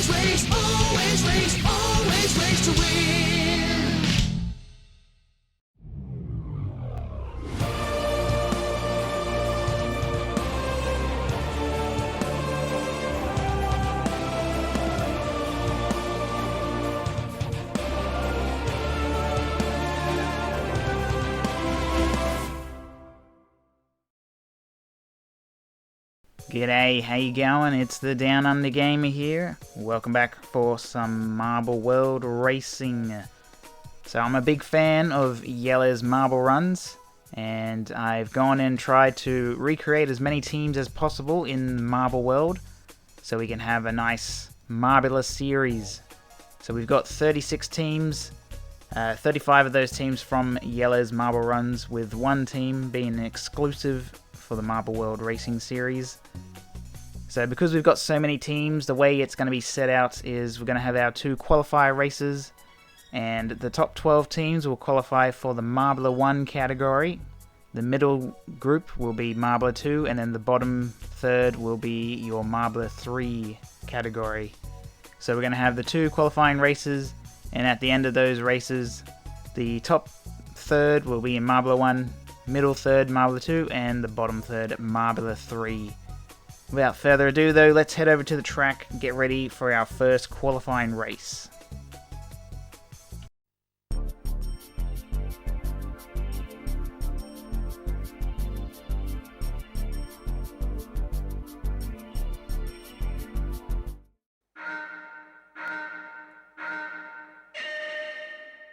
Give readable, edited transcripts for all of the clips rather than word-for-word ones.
always race to win. G'day, how you going? It's the Downunder Gamer here. Welcome back for some Marble World Racing. So I'm a big fan of Yellow's marble runs, and I've gone and tried to recreate as many teams as possible in Marble World so we can have a nice Marbula series. So we've got 36 teams, 35 of those teams from Yellow's marble runs, with one team being exclusive for the Marble World Racing series. So because we've got so many teams, the way it's going to be set out is we're going to have our 2 qualifier races, and the top 12 teams will qualify for the Marbula 1 category. The middle group will be Marbula 2, and then the bottom third will be your Marbula 3 category. So we're going to have the 2 qualifying races, and at the end of those races, the top third will be in Marbula 1, middle third Marbula 2, and the bottom third Marbula 3. Without further ado though, let's head over to the track and get ready for our first qualifying race.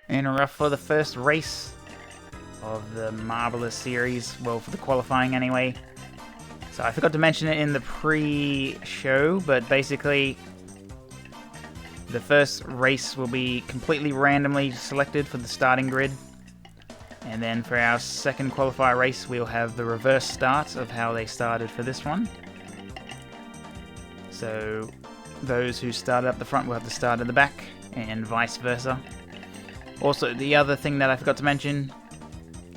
And we're off for the first race of the Marbula series, well, for the qualifying anyway. So I forgot to mention it in the pre-show, but basically the first race will be completely randomly selected for the starting grid. And then for our second qualifier race, we'll have the reverse start of how they started for this one. So those who started up the front will have to start at the back, and vice versa. Also, the other thing that I forgot to mention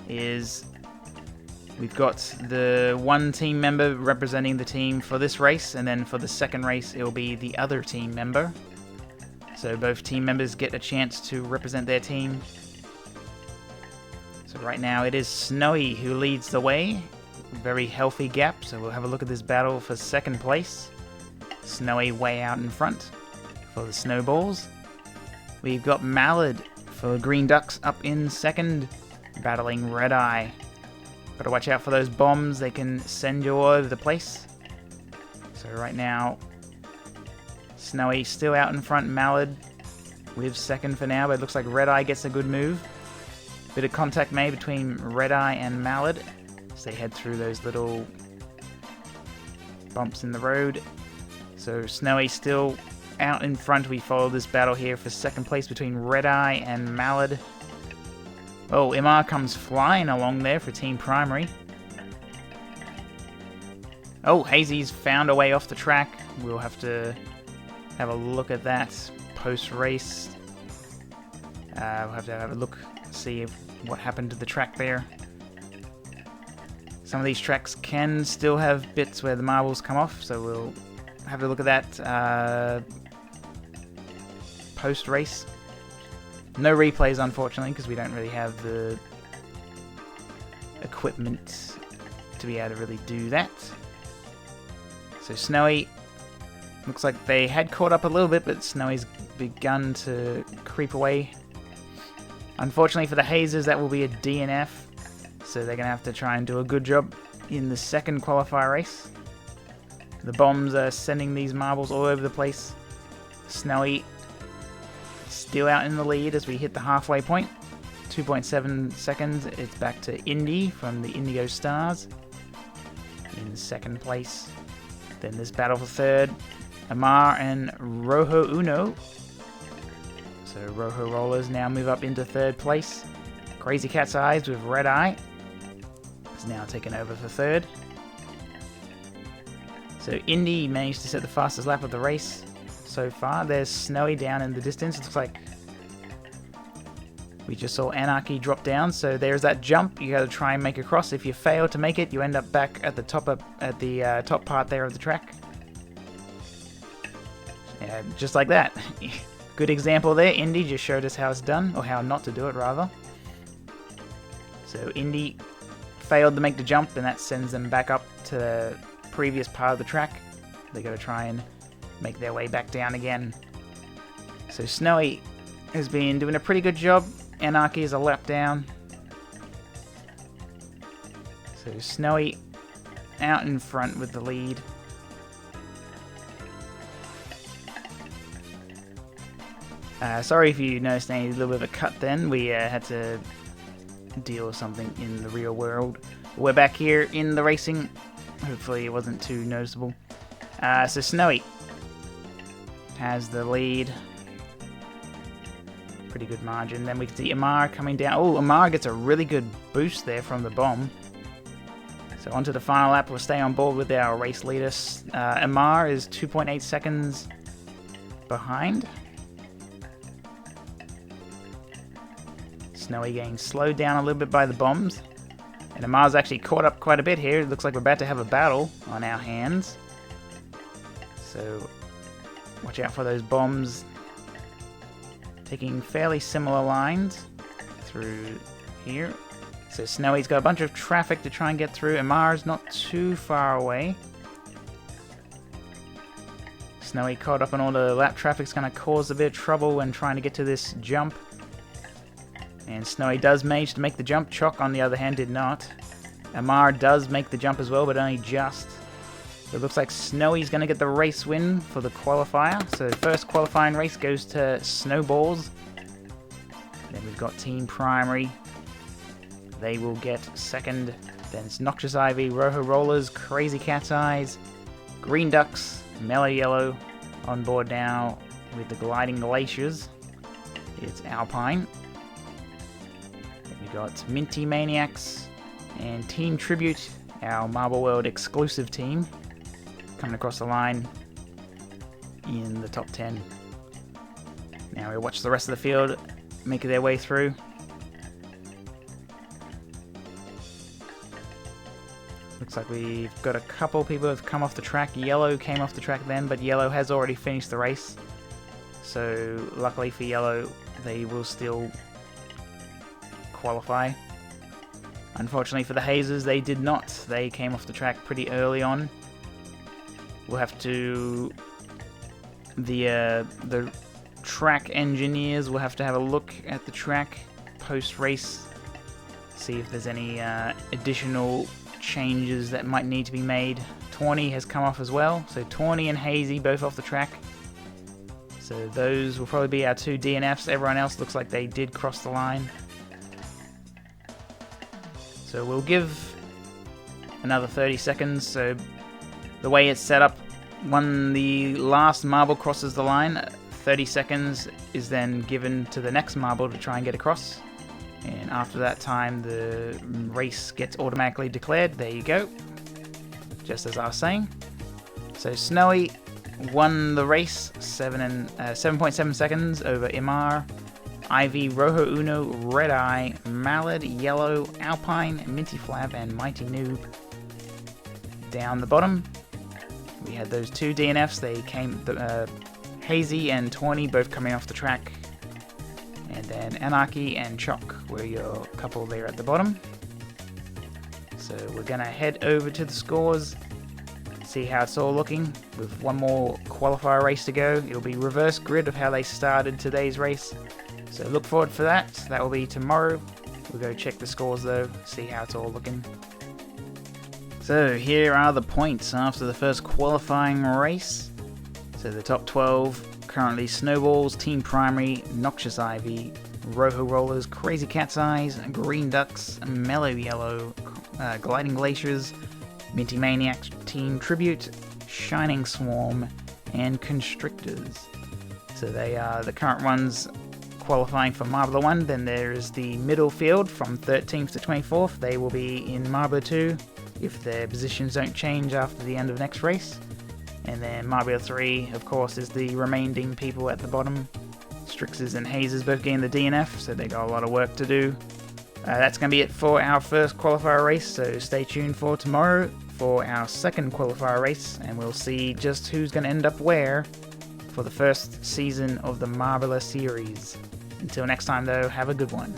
is we've got the one team member representing the team for this race, and then for the second race it'll be the other team member. So both team members get a chance to represent their team. So right now it is Snowy who leads the way. Very healthy gap, so we'll have a look at this battle for second place. Snowy way out in front for the Snowballs. We've got Mallard for Green Ducks up in second, battling Red Eye. Gotta watch out for those bombs, they can send you all over the place. So right now, Snowy still out in front, Mallard with second for now, but it looks like Red Eye gets a good move. Bit of contact made between Red Eye and Mallard as they head through those little bumps in the road. So Snowy still out in front. We follow this battle here for second place between Red Eye and Mallard. Oh, MR comes flying along there for Team Primary. Oh, Hazy's found a way off the track. We'll have to have a look at that post-race. We'll have to have a look, see what happened to the track there. Some of these tracks can still have bits where the marbles come off, so we'll have a look at that post-race. No replays, unfortunately, because we don't really have the equipment to be able to really do that. So Snowy, looks like they had caught up a little bit, but Snowy's begun to creep away. Unfortunately for the Hazers, that will be a DNF, so they're going to have to try and do a good job in the second qualifier race. The bombs are sending these marbles all over the place. Snowy still out in the lead as we hit the halfway point. 2.7 seconds. It's back to Indy from the Indigo Stars in second place. Then this battle for third, Amar and Rojo Uno. So Rojo Rollers now move up into third place. Crazy Cat's Eyes with Red Eye is now taken over for third. So Indy managed to set the fastest lap of the race so far. There's Snowy down in the distance. It looks like we just saw Anarchy drop down, so there's that jump. You got to try and make across. If you fail to make it, you end up back at the top part there of the track. And just like that. Good example there. Indy just showed us how it's done, or how not to do it rather. So Indy failed to make the jump, and that sends them back up to the previous part of the track. They got to try and make their way back down again. So Snowy has been doing a pretty good job. Anarchy is a lap down. So Snowy out in front with the lead. Sorry if you noticed a little bit of a cut then. We had to deal with something in the real world. We're back here in the racing. Hopefully it wasn't too noticeable. So Snowy has the lead. Pretty good margin. Then we can see Amar coming down. Oh, Amar gets a really good boost there from the bomb. So onto the final lap. We'll stay on board with our race leader. Amar is 2.8 seconds behind. Snowy getting slowed down a little bit by the bombs. And Amar's actually caught up quite a bit here. It looks like we're about to have a battle on our hands. So watch out for those bombs. Taking fairly similar lines through here. So Snowy's got a bunch of traffic to try and get through. Amar's not too far away. Snowy caught up on all the lap traffic's going to cause a bit of trouble when trying to get to this jump. And Snowy does manage to make the jump. Choc, on the other hand, did not. Amar does make the jump as well, but only just. So it looks like Snowy's going to get the race win for the qualifier. So the first qualifying race goes to Snowballs. Then we've got Team Primary. They will get second. Then it's Noxious Ivy, Rojo Rollers, Crazy Cat's Eyes, Green Ducks, Mellow Yellow on board now with the Gliding Glaciers. It's Alpine. We got Minty Maniacs and Team Tribute, our Marble World exclusive team, coming across the line in the top 10. Now we watch the rest of the field make their way through. Looks like we've got a couple people who have come off the track. Yellow came off the track then, but Yellow has already finished the race. So luckily for Yellow, they will still qualify. Unfortunately for the Hazers, they did not. They came off the track pretty early on. We'll have to... The track engineers will have to have a look at the track post-race, see if there's any additional changes that might need to be made. Tawny has come off as well, so Tawny and Hazy both off the track. So those will probably be our two DNFs. Everyone else looks like they did cross the line. So we'll give another 30 seconds. So the way it's set up, when the last marble crosses the line, 30 seconds is then given to the next marble to try and get across. And after that time, the race gets automatically declared. There you go. Just as I was saying. So Snowy won the race, 7.7 seconds over Imar. Ivy, Rojo Uno, Red Eye, Mallard, Yellow, Alpine, Minty Flab, and Mighty Noob. Down the bottom, we had those two DNFs. They came, Hazy and Tawny both coming off the track. And then Anarchy and Choc were your couple there at the bottom. So we're going to head over to the scores, see how it's all looking. With one more qualifier race to go. It'll be reverse grid of how they started today's race. So look forward for that. That will be tomorrow. We'll go check the scores though, see how it's all looking. So here are the points after the first qualifying race. So the top 12, currently Snowballs, Team Primary, Noxious Ivy, Rojo Rollers, Crazy Cat's Eyes, Green Ducks, Mellow Yellow, Gliding Glaciers, Minty Maniacs, Team Tribute, Shining Swarm, and Constrictors. So they are the current ones qualifying for Marbula 1. Then there is the middle field from 13th to 24th. They will be in Marbula 2 if their positions don't change after the end of the next race. And then Marbula 3, of course, is the remaining people at the bottom. Strixes and Hazers both getting the DNF, so they got a lot of work to do. That's going to be it for our first qualifier race, so stay tuned for tomorrow for our second qualifier race, and we'll see just who's going to end up where for the first season of the Marbula series. Until next time though, have a good one.